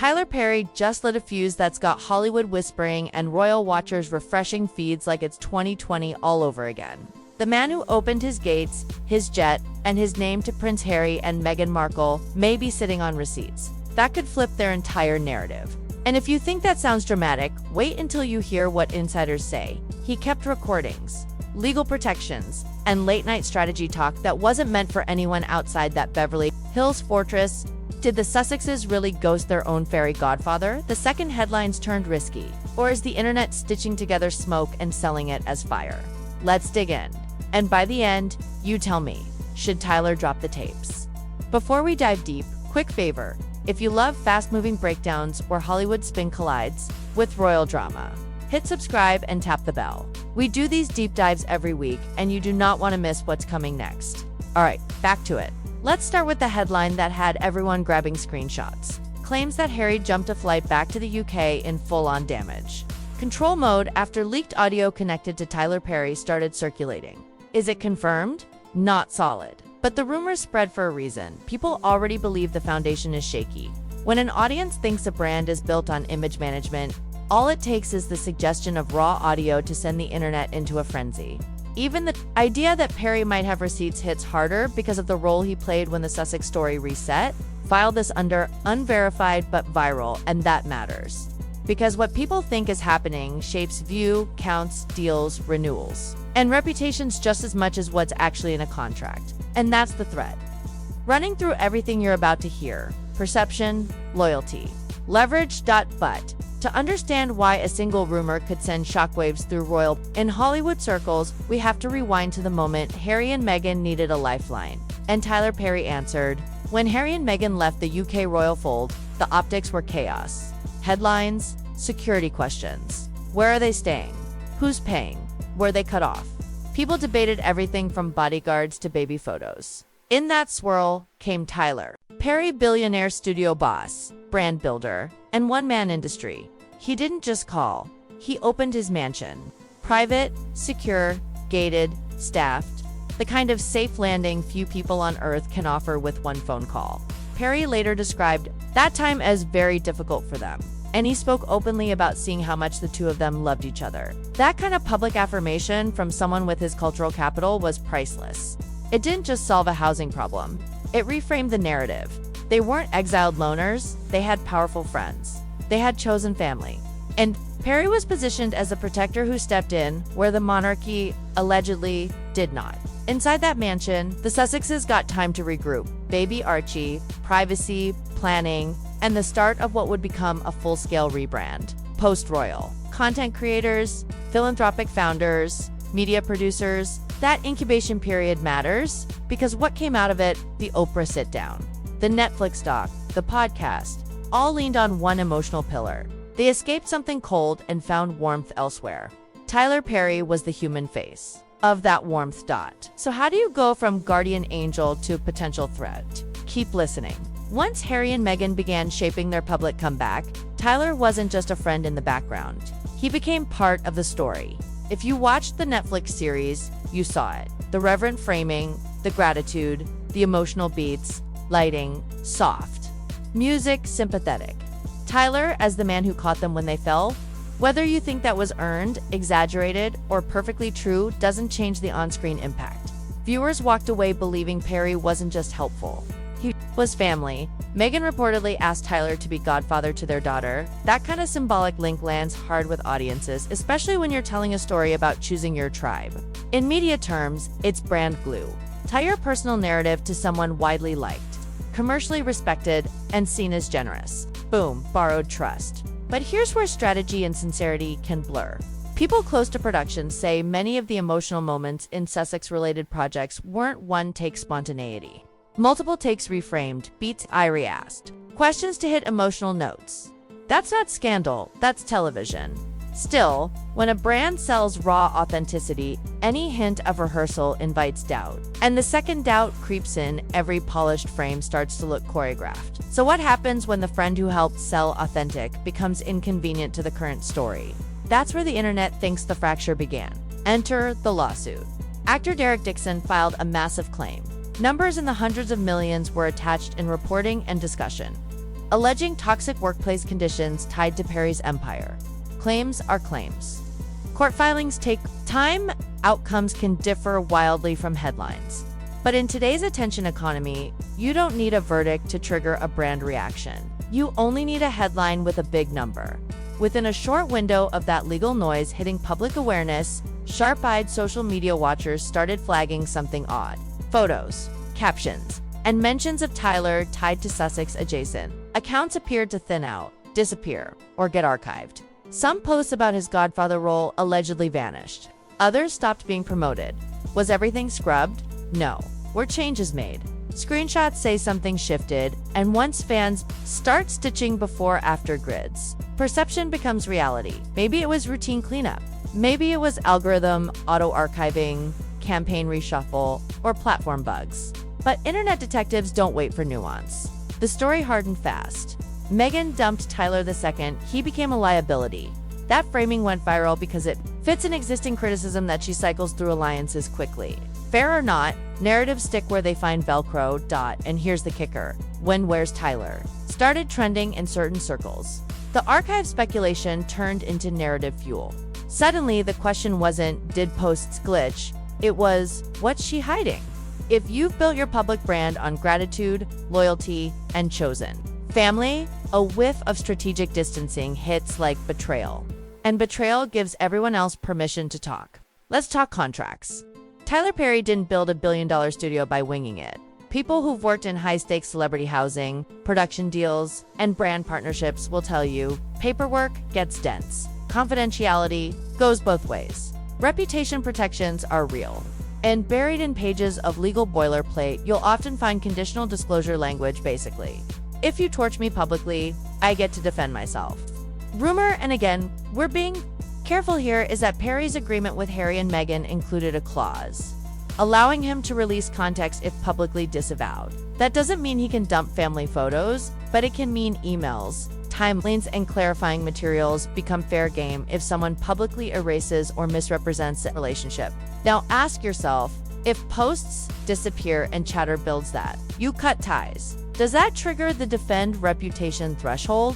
Tyler Perry just lit a fuse that's got Hollywood whispering and royal watchers refreshing feeds like it's 2020 all over again. The man who opened his gates, his jet, and his name to Prince Harry and Meghan Markle may be sitting on receipts. That could flip their entire narrative. And if you think that sounds dramatic, wait until you hear what insiders say. He kept recordings, legal protections, and late-night strategy talk that wasn't meant for anyone outside that Beverly Hills fortress. Did the Sussexes really ghost their own fairy godfather? The second headlines turned risky. Or is the internet stitching together smoke and selling it as fire? Let's dig in. And by the end, you tell me, should Tyler drop the tapes? Before we dive deep, quick favor. If you love fast-moving breakdowns where Hollywood spin collides with royal drama, hit subscribe and tap the bell. We do these deep dives every week, and you do not want to miss what's coming next. All right, back to it. Let's start with the headline that had everyone grabbing screenshots. Claims that Harry jumped a flight back to the UK in full-on damage control mode after leaked audio connected to Tyler Perry started circulating. Is it confirmed? Not solid. But the rumors spread for a reason. People already believe the foundation is shaky. When an audience thinks a brand is built on image management, all it takes is the suggestion of raw audio to send the internet into a frenzy. Even the idea that Perry might have receipts hits harder because of the role he played when the Sussex story reset. File this under unverified but viral, and that matters. Because what people think is happening shapes view, counts, deals, renewals, and reputations just as much as what's actually in a contract. And that's the thread running through everything you're about to hear: perception, loyalty, leverage. But to understand why a single rumor could send shockwaves through royal in Hollywood circles, we have to rewind to the moment Harry and Meghan needed a lifeline. And Tyler Perry answered. When Harry and Meghan left the UK royal fold, the optics were chaos. Headlines, security questions. Where are they staying? Who's paying? Were they cut off? People debated everything from bodyguards to baby photos. In that swirl came Tyler Perry, billionaire studio boss, brand builder, and one-man industry. He didn't just call. He opened his mansion. Private, secure, gated, staffed. The kind of safe landing few people on Earth can offer with one phone call. Perry later described that time as very difficult for them, and he spoke openly about seeing how much the two of them loved each other. That kind of public affirmation from someone with his cultural capital was priceless. It didn't just solve a housing problem. It reframed the narrative. They weren't exiled loners, they had powerful friends. They had chosen family. And Perry was positioned as a protector who stepped in where the monarchy allegedly did not. Inside that mansion, the Sussexes got time to regroup. Baby Archie, privacy, planning, and the start of what would become a full-scale rebrand. Post-royal. Content creators, philanthropic founders, media producers. That incubation period matters because what came out of it, the Oprah sit-down, the Netflix doc, the podcast, all leaned on one emotional pillar. They escaped something cold and found warmth elsewhere. Tyler Perry was the human face of that warmth. So how do you go from guardian angel to potential threat? Keep listening. Once Harry and Meghan began shaping their public comeback, Tyler wasn't just a friend in the background. He became part of the story. If you watched the Netflix series, you saw it. The reverent framing, the gratitude, the emotional beats, lighting, soft. Music, sympathetic. Tyler as the man who caught them when they fell. Whether you think that was earned, exaggerated, or perfectly true doesn't change the on-screen impact. Viewers walked away believing Perry wasn't just helpful. He was family. Meghan reportedly asked Tyler to be godfather to their daughter. That kind of symbolic link lands hard with audiences, especially when you're telling a story about choosing your tribe. In media terms, it's brand glue. Tie your personal narrative to someone widely liked, commercially respected, and seen as generous. Boom, borrowed trust. But here's where strategy and sincerity can blur. People close to production say many of the emotional moments in Sussex-related projects weren't one-take spontaneity. Multiple takes reframed, beats re-asked, questions to hit emotional notes. That's not scandal, that's television. Still, when a brand sells raw authenticity, any hint of rehearsal invites doubt. And the second doubt creeps in, every polished frame starts to look choreographed. So what happens when the friend who helped sell authentic becomes inconvenient to the current story? That's where the internet thinks the fracture began. Enter the lawsuit. Actor Derek Dixon filed a massive claim. Numbers in the hundreds of millions were attached in reporting and discussion. alleging toxic workplace conditions tied to Perry's empire. Claims are claims. Court filings take time. Outcomes can differ wildly from headlines. But in today's attention economy, you don't need a verdict to trigger a brand reaction. You only need a headline with a big number. Within a short window of that legal noise hitting public awareness, sharp-eyed social media watchers started flagging something odd. Photos, captions, and mentions of Tyler tied to Sussex adjacent accounts appeared to thin out, disappear, or get archived. Some posts about his Godfather role allegedly vanished. Others stopped being promoted. Was everything scrubbed? No. Were changes made? Screenshots say something shifted, and once fans start stitching before-after grids, perception becomes reality. Maybe it was routine cleanup. Maybe it was algorithm, auto-archiving, campaign reshuffle, or platform bugs. But internet detectives don't wait for nuance. The story hardened fast. Meghan dumped Tyler II. He became a liability. That framing went viral because it fits an existing criticism that she cycles through alliances quickly. Fair or not, narratives stick where they find Velcro. And here's the kicker. When Where's Tyler started trending in certain circles. The archive speculation turned into narrative fuel. Suddenly, the question wasn't, did posts glitch? It was, what's she hiding? If you've built your public brand on gratitude, loyalty, and chosen family, a whiff of strategic distancing hits like betrayal. And betrayal gives everyone else permission to talk. Let's talk contracts. Tyler Perry didn't build a billion-dollar studio by winging it. People who've worked in high-stakes celebrity housing, production deals, and brand partnerships will tell you, paperwork gets dense. Confidentiality goes both ways. Reputation protections are real. And buried in pages of legal boilerplate, you'll often find conditional disclosure language basically. If you torch me publicly, I get to defend myself. Rumor, and again, we're being careful here, is that Perry's agreement with Harry and Meghan included a clause allowing him to release context if publicly disavowed. That doesn't mean he can dump family photos, but it can mean emails, timelines, and clarifying materials become fair game if someone publicly erases or misrepresents the relationship. Now ask yourself, if posts disappear and chatter builds that, you cut ties. Does that trigger the defend reputation threshold?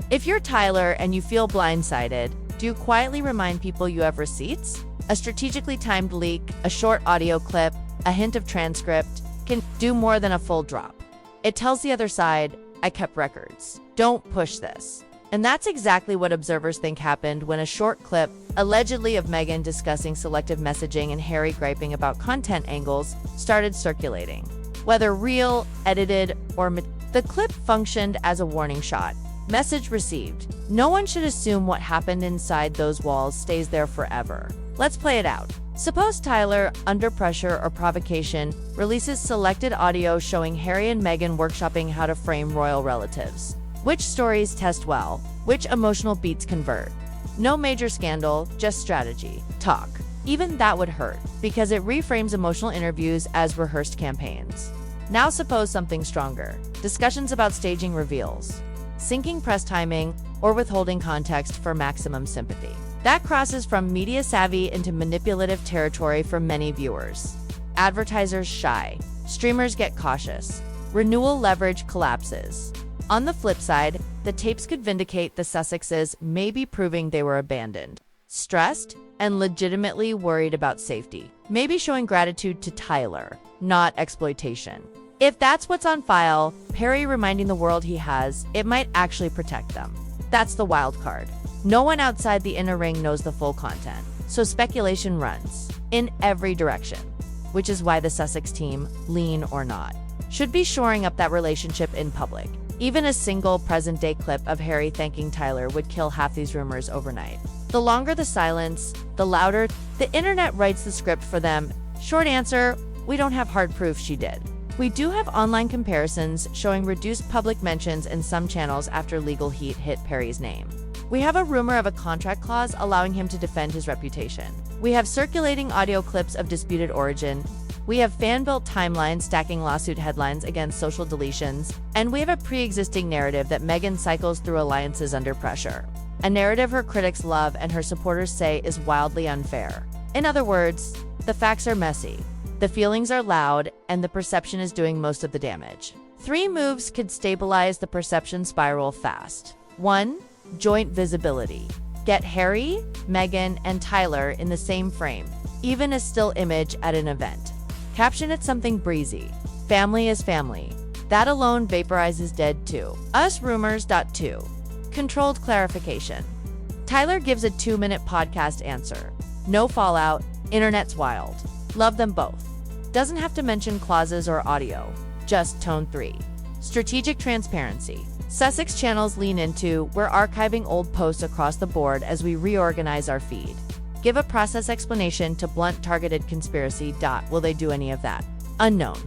If you're Tyler and you feel blindsided, do you quietly remind people you have receipts? A strategically timed leak, a short audio clip, a hint of transcript can do more than a full drop. It tells the other side, I kept records. Don't push this. And that's exactly what observers think happened when a short clip, allegedly of Meghan discussing selective messaging and Harry griping about content angles, started circulating. Whether real, edited, or the clip functioned as a warning shot. Message received. No one should assume what happened inside those walls stays there forever. Let's play it out. Suppose Tyler, under pressure or provocation, releases selected audio showing Harry and Meghan workshopping how to frame royal relatives. Which stories test well? Which emotional beats convert? No major scandal, just strategy. Talk. Even that would hurt, because it reframes emotional interviews as rehearsed campaigns. Now suppose something stronger. Discussions about staging reveals, syncing press timing, or withholding context for maximum sympathy. That crosses from media savvy into manipulative territory for many viewers. Advertisers shy. Streamers get cautious. Renewal leverage collapses. On the flip side, the tapes could vindicate the Sussexes, maybe proving they were abandoned, stressed, and legitimately worried about safety. Maybe showing gratitude to Tyler, not exploitation. If that's what's on file, Perry reminding the world he has, it might actually protect them. That's the wild card. No one outside the inner ring knows the full content, so speculation runs in every direction, which is why the Sussex team, lean or not, should be shoring up that relationship in public. Even a single present-day clip of Harry thanking Tyler would kill half these rumors overnight. The longer the silence, the louder. The internet writes the script for them. Short answer, we don't have hard proof she did. We do have online comparisons showing reduced public mentions in some channels after legal heat hit Perry's name. We have a rumor of a contract clause allowing him to defend his reputation. We have circulating audio clips of disputed origin. We have fan-built timelines stacking lawsuit headlines against social deletions. And we have a pre-existing narrative that Meghan cycles through alliances under pressure. A narrative her critics love and her supporters say is wildly unfair. In other words, the facts are messy, the feelings are loud, and the perception is doing most of the damage. 3 moves could stabilize the perception spiral fast. 1. Joint visibility. Get Harry, Meghan, and Tyler in the same frame, even a still image at an event. Caption it something breezy. Family is family. That alone vaporizes dead too. Us rumors. 2. Controlled clarification. Tyler gives a 2-minute podcast answer. No fallout. Internet's wild. Love them both. Doesn't have to mention clauses or audio. Just tone. 3. Strategic transparency. Sussex channels lean into, we're archiving old posts across the board as we reorganize our feed. Give a process explanation to blunt targeted conspiracy. Will they do any of that? Unknown.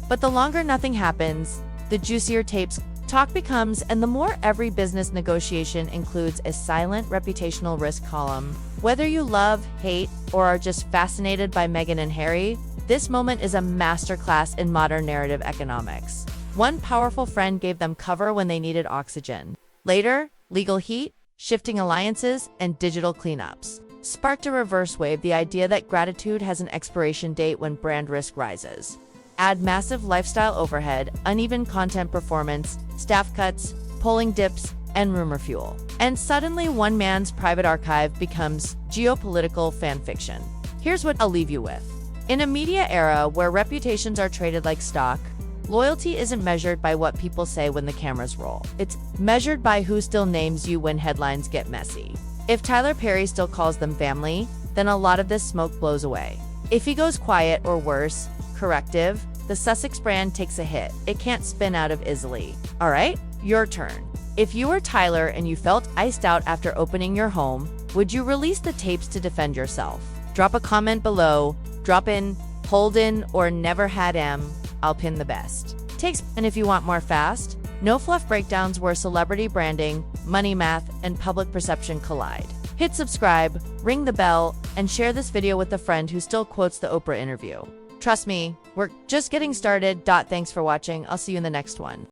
But the longer nothing happens, the juicier tapes talk becomes, and the more every business negotiation includes a silent reputational risk column. Whether you love, hate, or are just fascinated by Meghan and Harry, this moment is a masterclass in modern narrative economics. One powerful friend gave them cover when they needed oxygen. Later, legal heat, shifting alliances, and digital cleanups sparked a reverse wave, the idea that gratitude has an expiration date when brand risk rises. Add massive lifestyle overhead, uneven content performance, staff cuts, polling dips, and rumor fuel. And suddenly one man's private archive becomes geopolitical fan fiction. Here's what I'll leave you with. In a media era where reputations are traded like stock, loyalty isn't measured by what people say when the cameras roll. It's measured by who still names you when headlines get messy. If Tyler Perry still calls them family, then a lot of this smoke blows away. If he goes quiet or worse, corrective, the Sussex brand takes a hit. It can't spin out of easily. All right, your turn. If you were Tyler and you felt iced out after opening your home, would you release the tapes to defend yourself? Drop a comment below. Drop in, hold in, or never had M. I'll pin the best takes. And if you want more fast, no fluff breakdowns where celebrity branding, money math, and public perception collide, hit subscribe, ring the bell, and share this video with a friend who still quotes the Oprah interview. Trust me, we're just getting started. Thanks for watching. I'll see you in the next one.